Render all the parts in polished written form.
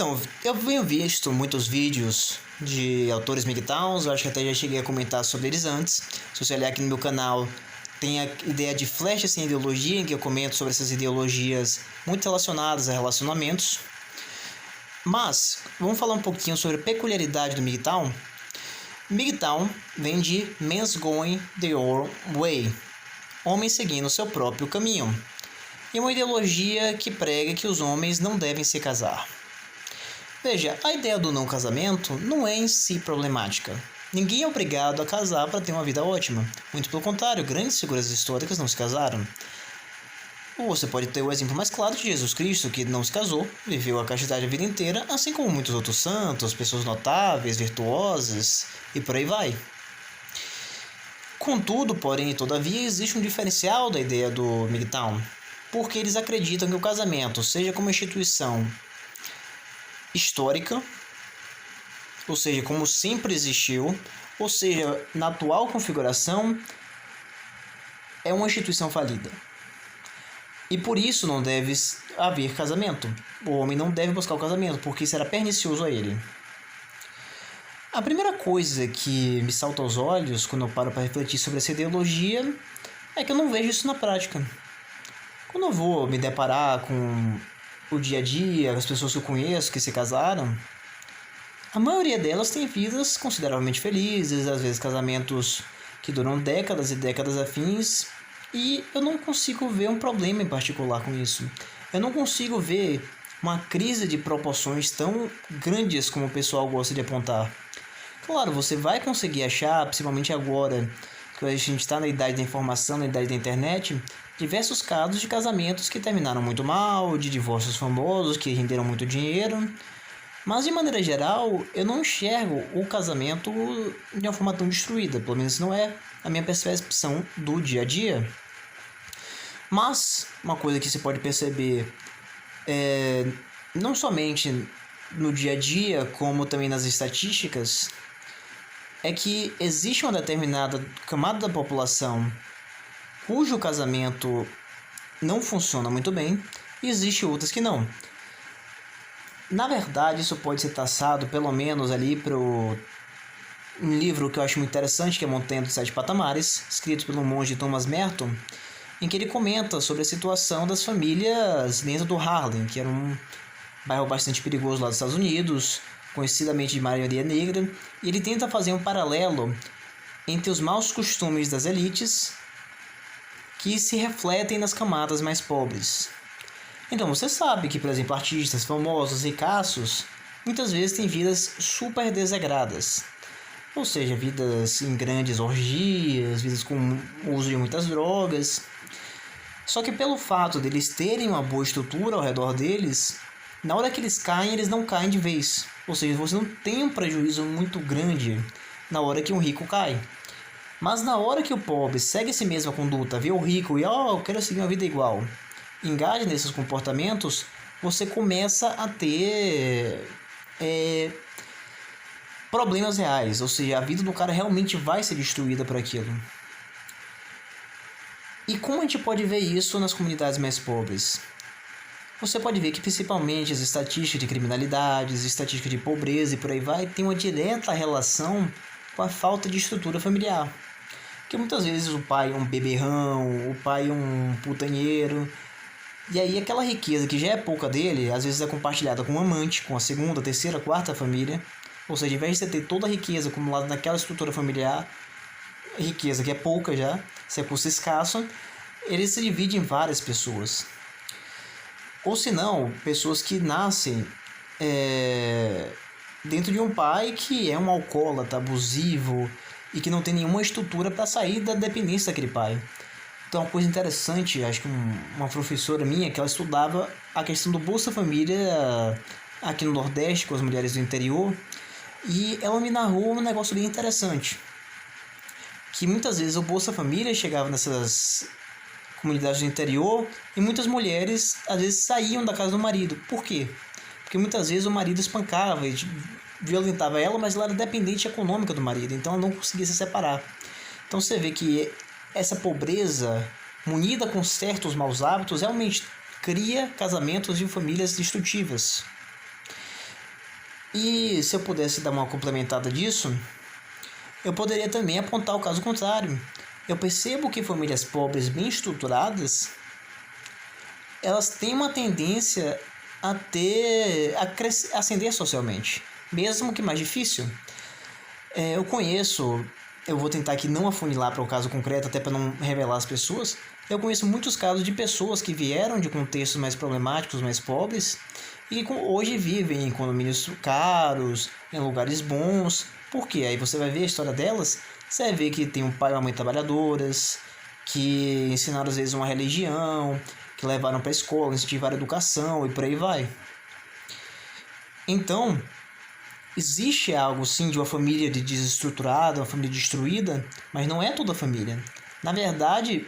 Então, eu venho visto muitos vídeos de autores MGTOWs, eu acho que até já cheguei a comentar sobre eles antes. Se você olhar aqui no meu canal, tem a ideia de Flecha Sem Ideologia, em que eu comento sobre essas ideologias muito relacionadas a relacionamentos. Mas, vamos falar um pouquinho sobre a peculiaridade do MGTOW. MGTOW vem de Men's Going Their Own Way, homens seguindo seu próprio caminho. E uma ideologia que prega que os homens não devem se casar. Veja, a ideia do não casamento não é em si problemática. Ninguém é obrigado a casar para ter uma vida ótima. Muito pelo contrário, grandes figuras históricas não se casaram. Ou você pode ter o exemplo mais claro de Jesus Cristo, que não se casou, viveu a castidade a vida inteira, assim como muitos outros santos, pessoas notáveis, virtuosas e por aí vai. Contudo, porém e todavia, existe um diferencial da ideia do MGTOW, porque eles acreditam que o casamento, seja como instituição histórica, ou seja, como sempre existiu, ou seja, na atual configuração, é uma instituição falida. E por isso não deve haver casamento. O homem não deve buscar o casamento, porque será pernicioso a ele. A primeira coisa que me salta aos olhos quando eu paro para refletir sobre essa ideologia é que eu não vejo isso na prática. Quando eu vou me deparar com o dia a dia, as pessoas que eu conheço que se casaram, a maioria delas tem vidas consideravelmente felizes, às vezes casamentos que duram décadas e décadas a fins, e eu não consigo ver um problema em particular com isso. Eu não consigo ver uma crise de proporções tão grandes como o pessoal gosta de apontar. Claro, você vai conseguir achar, principalmente agora que a gente está na idade da informação, na idade da internet, diversos casos de casamentos que terminaram muito mal, de divórcios famosos que renderam muito dinheiro. Mas, de maneira geral, eu não enxergo o casamento de uma forma tão destruída. Pelo menos não é a minha percepção do dia a dia. Mas, uma coisa que se pode perceber, não somente no dia a dia, como também nas estatísticas, é que existe uma determinada camada da população cujo casamento não funciona muito bem, e existe outras que não. Na verdade, isso pode ser taxado, pelo menos ali, para um livro que eu acho muito interessante, que é Montanha dos Sete Patamares, escrito pelo monge Thomas Merton, em que ele comenta sobre a situação das famílias dentro do Harlem, que era um bairro bastante perigoso lá dos Estados Unidos, conhecidamente de maioria negra, e ele tenta fazer um paralelo entre os maus costumes das elites que se refletem nas camadas mais pobres. Então você sabe que, por exemplo, artistas famosos, ricaços, muitas vezes têm vidas super desagradas. Ou seja, vidas em grandes orgias, vidas com uso de muitas drogas. Só que pelo fato deles terem uma boa estrutura ao redor deles, na hora que eles caem, eles não caem de vez. Ou seja, você não tem um prejuízo muito grande na hora que um rico cai. Mas na hora que o pobre segue essa mesma conduta, vê o rico e eu quero seguir uma vida igual, engaja nesses comportamentos, você começa a ter problemas reais. Ou seja, a vida do cara realmente vai ser destruída por aquilo. E como a gente pode ver isso nas comunidades mais pobres? Você pode ver que principalmente as estatísticas de criminalidade, as estatísticas de pobreza e por aí vai, tem uma direta relação com a falta de estrutura familiar. Porque muitas vezes o pai é um beberrão, o pai é um putanheiro, e aí aquela riqueza que já é pouca dele, às vezes é compartilhada com um amante, com a segunda, terceira, quarta família. Ou seja, ao invés de você ter toda a riqueza acumulada naquela estrutura familiar, riqueza que é pouca já, esse recurso escasso, ele se divide em várias pessoas. Ou se não, pessoas que nascem dentro de um pai que é um alcoólatra, abusivo e que não tem nenhuma estrutura para sair da dependência daquele pai. Então, uma coisa interessante, acho que uma professora minha, que ela estudava a questão do Bolsa Família aqui no Nordeste, com as mulheres do interior, e ela me narrou um negócio bem interessante, que muitas vezes o Bolsa Família chegava nessas comunidades do interior e muitas mulheres às vezes saíam da casa do marido. Por quê? Porque muitas vezes o marido espancava e violentava ela, mas ela era dependente econômica do marido, então ela não conseguia se separar. Então você vê que essa pobreza, munida com certos maus hábitos, realmente cria casamentos e famílias destrutivas. E se eu pudesse dar uma complementada disso, eu poderia também apontar o caso contrário. Eu percebo que famílias pobres bem estruturadas, elas têm uma tendência a ascender socialmente, mesmo que mais difícil. Eu vou tentar aqui não afunilar para o caso concreto, até para não revelar as pessoas. Eu conheço muitos casos de pessoas que vieram de contextos mais problemáticos, mais pobres, e hoje vivem em condomínios caros, em lugares bons. Por quê? Aí você vai ver a história delas, você vai ver que tem um pai e uma mãe trabalhadoras, que ensinaram às vezes uma religião, que levaram para a escola, incentivaram a educação e por aí vai. Então, existe algo sim de uma família desestruturada, uma família destruída, mas não é toda a família. Na verdade,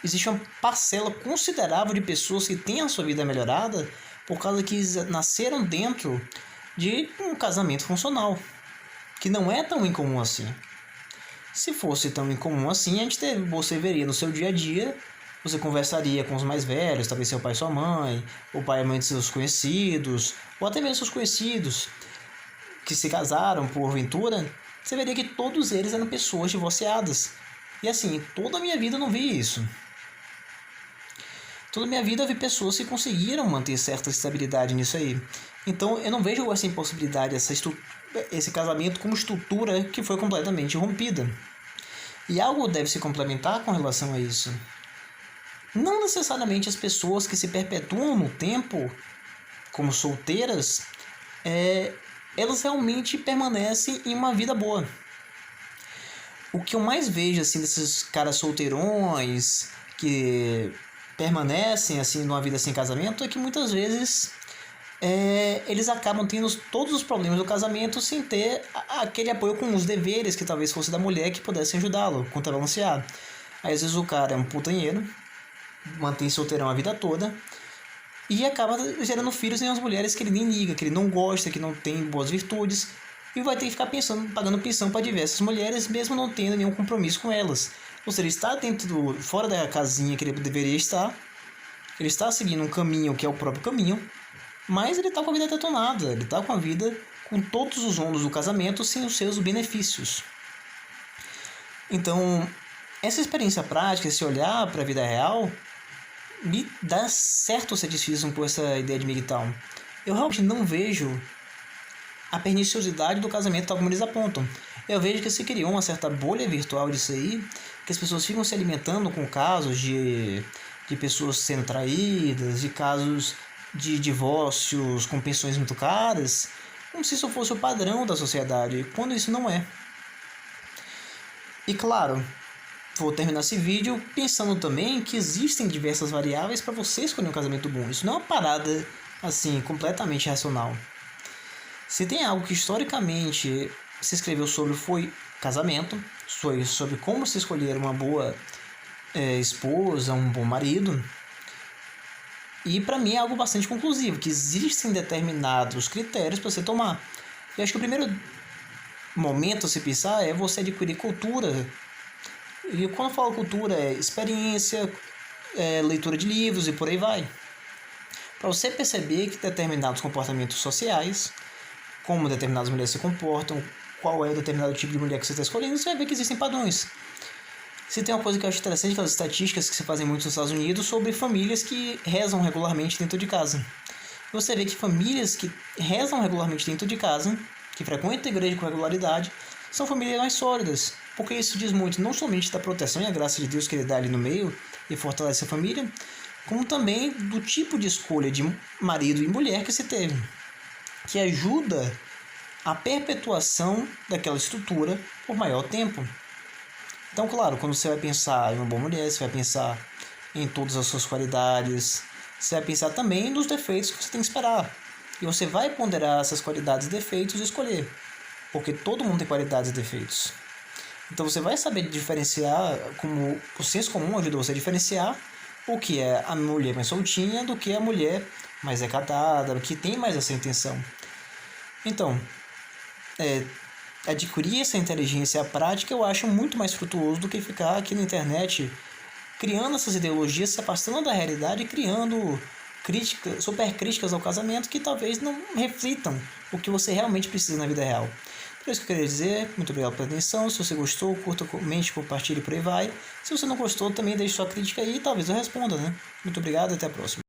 existe uma parcela considerável de pessoas que têm a sua vida melhorada por causa que nasceram dentro de um casamento funcional, que não é tão incomum assim. Se fosse tão incomum assim, você veria no seu dia a dia, você conversaria com os mais velhos, talvez seu pai e sua mãe, o pai e a mãe de seus conhecidos, ou até mesmo seus conhecidos que se casaram porventura, você veria que todos eles eram pessoas divorciadas. E assim, toda a minha vida eu não vi isso. Toda a minha vida eu vi pessoas que conseguiram manter certa estabilidade nisso aí. Então eu não vejo essa impossibilidade, esse casamento como estrutura que foi completamente rompida. E algo deve se complementar com relação a isso. Não necessariamente as pessoas que se perpetuam no tempo como solteiras, elas realmente permanecem em uma vida boa. O que eu mais vejo assim desses caras solteirões que permanecem assim numa vida sem casamento é que muitas vezes eles acabam tendo todos os problemas do casamento sem ter aquele apoio com os deveres que talvez fosse da mulher que pudesse ajudá-lo, contrabalancear. Aí às vezes o cara é um putanheiro, mantém solteirão a vida toda e acaba gerando filhos em umas mulheres que ele nem liga, que ele não gosta, que não tem boas virtudes, e vai ter que ficar pagando pensão para diversas mulheres, mesmo não tendo nenhum compromisso com elas. Ou seja, ele está fora da casinha que ele deveria estar, ele está seguindo um caminho que é o próprio caminho, mas ele está com a vida detonada, ele está com a vida com todos os ônus do casamento sem os seus benefícios. Então, essa experiência prática, esse olhar para a vida real, me dá certo ceticismo por essa ideia de MGTOW. Eu realmente não vejo a perniciosidade do casamento tal como eles apontam. Eu vejo que se criou uma certa bolha virtual disso aí, que as pessoas ficam se alimentando com casos de pessoas sendo traídas, de casos de divórcios com pensões muito caras, como se isso fosse o padrão da sociedade, quando isso não é. E claro, vou terminar esse vídeo pensando também que existem diversas variáveis para você escolher um casamento bom. Isso não é uma parada assim completamente racional. Se tem algo que historicamente se escreveu sobre foi casamento, foi sobre como se escolher uma boa esposa, um bom marido. E para mim é algo bastante conclusivo, que existem determinados critérios para você tomar. Eu acho que o primeiro momento a se pensar é você adquirir cultura. E quando eu falo cultura, é experiência, leitura de livros e por aí vai. Para você perceber que determinados comportamentos sociais, como determinadas mulheres se comportam, qual é o determinado tipo de mulher que você está escolhendo, você vai ver que existem padrões. Se tem uma coisa que eu acho interessante, aquelas estatísticas que se fazem muito nos Estados Unidos sobre famílias que rezam regularmente dentro de casa. Você vê que famílias que rezam regularmente dentro de casa, que frequentam a igreja com regularidade, são famílias mais sólidas, porque isso diz muito não somente da proteção e a graça de Deus que ele dá ali no meio e fortalece a família, como também do tipo de escolha de marido e mulher que se teve, que ajuda a perpetuação daquela estrutura por maior tempo. Então, claro, quando você vai pensar em uma boa mulher, você vai pensar em todas as suas qualidades, você vai pensar também nos defeitos que você tem que esperar. E você vai ponderar essas qualidades e defeitos e escolher, porque todo mundo tem qualidades e defeitos. Então você vai saber diferenciar, como o senso comum ajuda você a diferenciar o que é a mulher mais soltinha do que a mulher mais recatada, que tem mais essa intenção. Então, adquirir essa inteligência prática eu acho muito mais frutuoso do que ficar aqui na internet criando essas ideologias, se afastando da realidade e criando super críticas ao casamento que talvez não reflitam o que você realmente precisa na vida real. Por isso que eu queria dizer, muito obrigado pela atenção. Se você gostou, curta, comente, compartilhe, por aí vai. Se você não gostou, também deixe sua crítica aí e talvez eu responda, né? Muito obrigado e até a próxima.